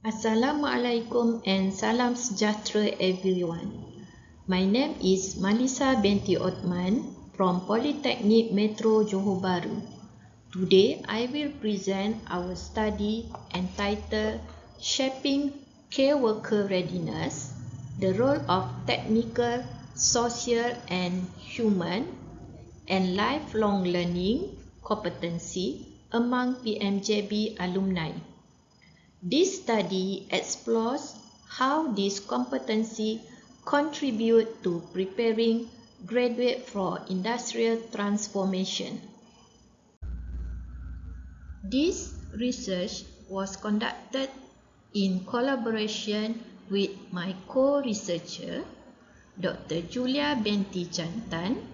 Assalamualaikum and salam sejahtera everyone. My name is Malisa binti Othman from Polytechnic Metro Johor Bahru. Today I will present our study entitled Shaping Care Worker Readiness, the Role of Technical, Social and Human and Lifelong Learning Competency among PMJB alumni. This study explores how this competency contribute to preparing graduates for industrial transformation. This research was conducted in collaboration with my co-researcher, Dr. Julia binti Jantan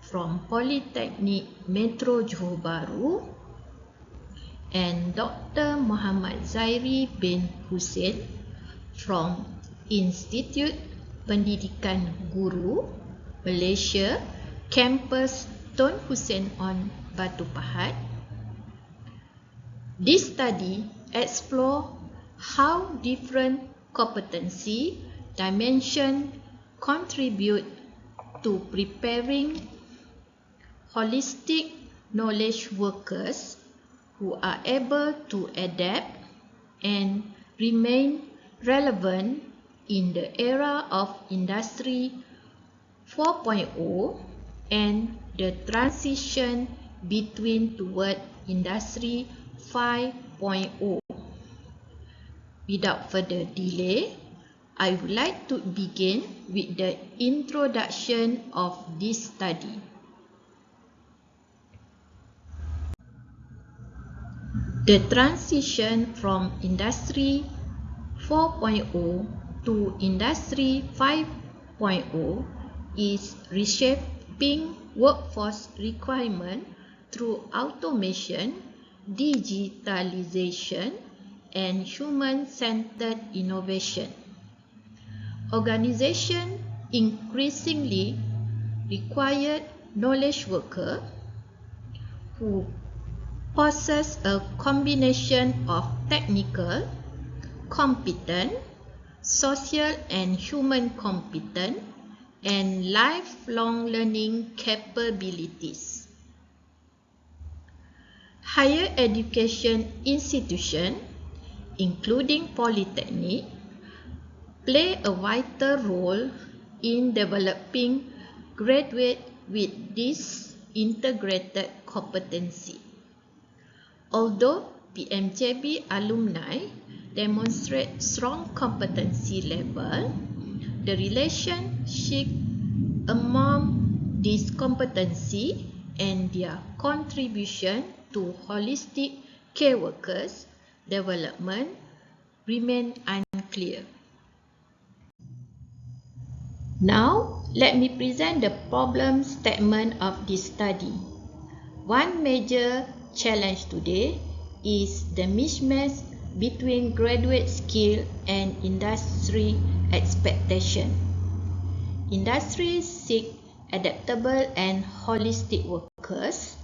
from Polytechnic Metro Johor Bahru and Dr. Muhammad Zairi bin Hussein from Institut Pendidikan Guru, Malaysia, Kampus Tun Hussein on Batu Pahat. This study explores how different competency dimensions contribute to preparing holistic knowledge workers who are able to adapt and remain relevant in the era of Industry 4.0 and the transition toward Industry 5.0. Without further delay, I would like to begin with the introduction of this study. The transition from Industry 4.0 to Industry 5.0 is reshaping workforce requirement through automation, digitalization, and human-centered innovation. Organizations increasingly require knowledge workers who possess a combination of technical, competent, social and human competence, and lifelong learning capabilities. Higher education institutions, including polytechnic, play a vital role in developing graduates with this integrated competency. Although PMJB alumni demonstrate strong competency level, the relationship among this competency and their contribution to holistic care workers' development remain unclear. Now, let me present the problem statement of this study. One major challenge today is the mismatch between graduate skill and industry expectation. Industries seek adaptable and holistic workers.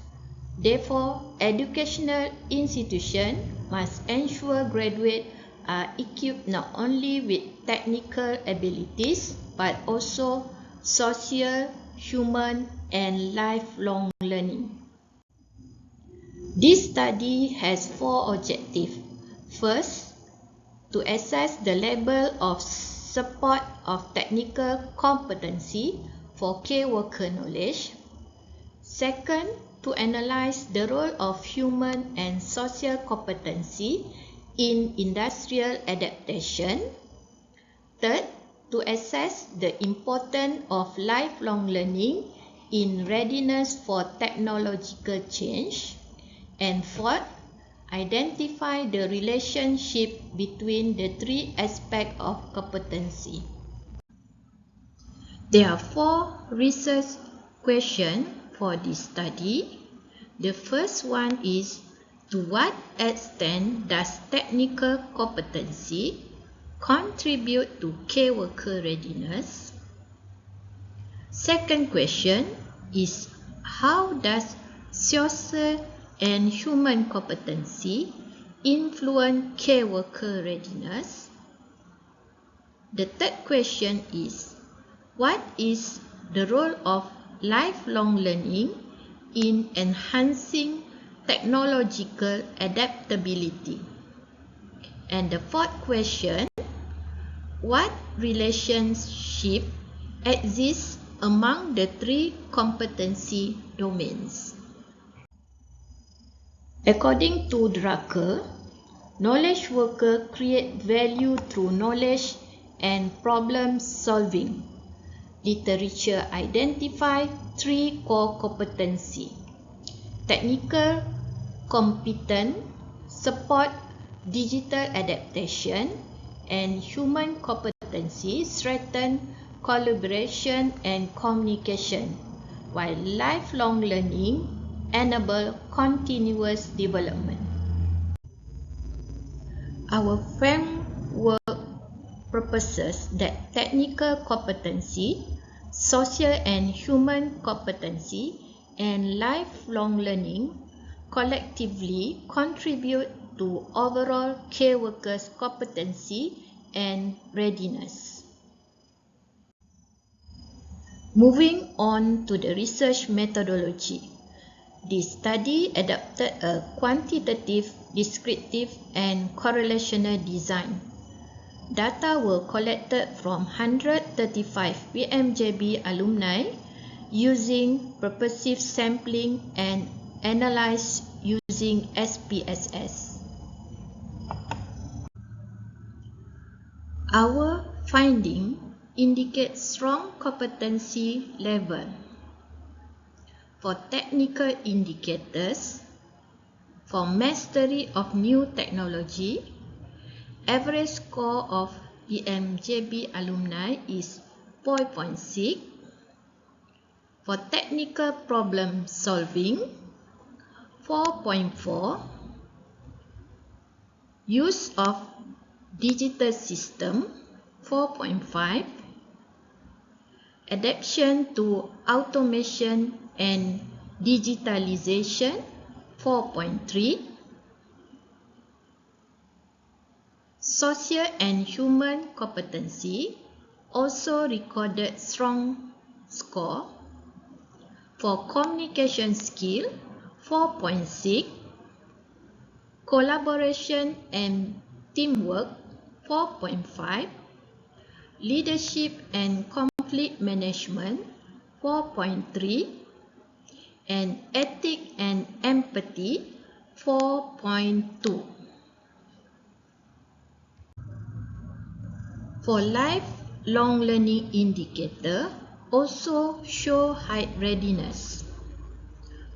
Therefore, educational institutions must ensure graduates are equipped not only with technical abilities but also social, human, and lifelong learning. This study has four objectives. First, to assess the level of support of technical competency for care worker knowledge. Second, to analyze the role of human and social competency in industrial adaptation. Third, to assess the importance of lifelong learning in readiness for technological change. And fourth, identify the relationship between the three aspects of competency. There are four research questions for this study. The first one is, to what extent does technical competency contribute to care worker readiness? Second question is, how does social and human competency influence care worker readiness? The third question is, what is the role of lifelong learning in enhancing technological adaptability? And the fourth question, what relationship exists among the three competency domains? According to Drucker, knowledge worker create value through knowledge and problem solving. Literature identify three core competency: technical competence, support digital adaptation, and human competency strengthen collaboration and communication, while lifelong learning enable continuous development. Our framework proposes that technical competency, social and human competency, and lifelong learning collectively contribute to overall care workers' competency and readiness. Moving on to the research methodology. This study adopted a quantitative, descriptive, and correlational design. Data were collected from 135 PMJB alumni using purposive sampling and analyzed using SPSS. Our finding indicates strong competency level. For technical indicators, for mastery of new technology, average score of PMJB alumni is 4.6. For technical problem solving, 4.4. Use of digital system, 4.5. Adaptation to automation and digitalization, 4.3. Social and human competency also recorded strong score. For communication skill, 4.6. Collaboration and teamwork, 4.5. Leadership and conflict management, 4.3. And ethics and empathy, 4.2. For lifelong learning indicator, also show high readiness.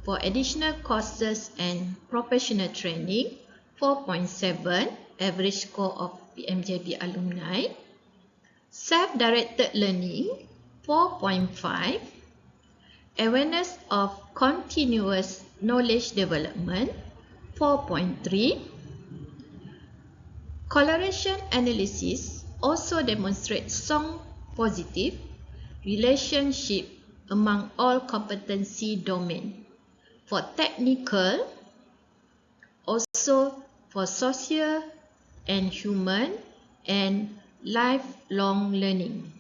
For additional courses and professional training, 4.7, average score of PMJB alumni. Self-directed learning, 4.5. Awareness of continuous knowledge development, 4.3. Correlation analysis also demonstrates strong positive relationship among all competency domains. For technical, also for social and human and lifelong learning.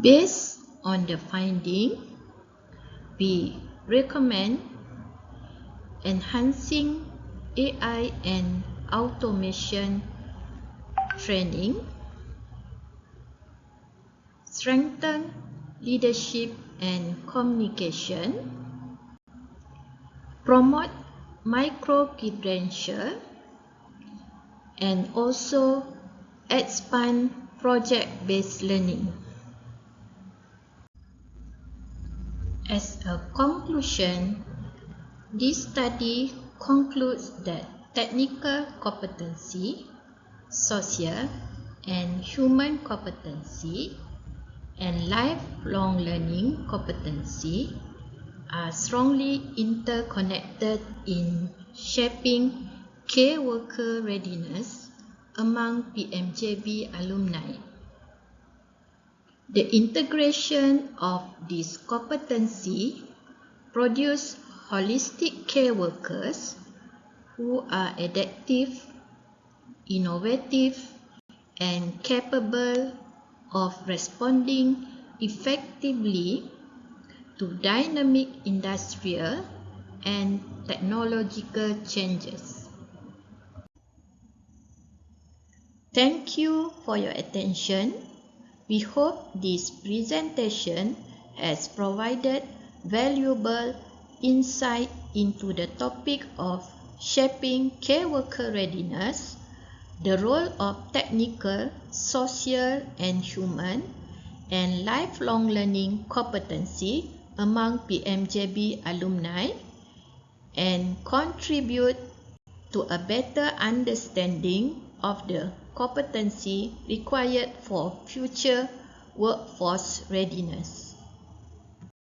Based on the finding, we recommend enhancing AI and automation training, strengthen leadership and communication, promote micro-credential, and also expand project-based learning. As a conclusion, this study concludes that technical competency, social and human competency, and lifelong learning competency are strongly interconnected in shaping care worker readiness among PMJB alumni. The integration of this competency produce holistic care workers who are adaptive, innovative, and capable of responding effectively to dynamic industrial and technological changes. Thank you for your attention. We hope this presentation has provided valuable insight into the topic of shaping care worker readiness, the role of technical, social, and human, and lifelong learning competency among PMJB alumni, and contribute to a better understanding of the competency required for future workforce readiness.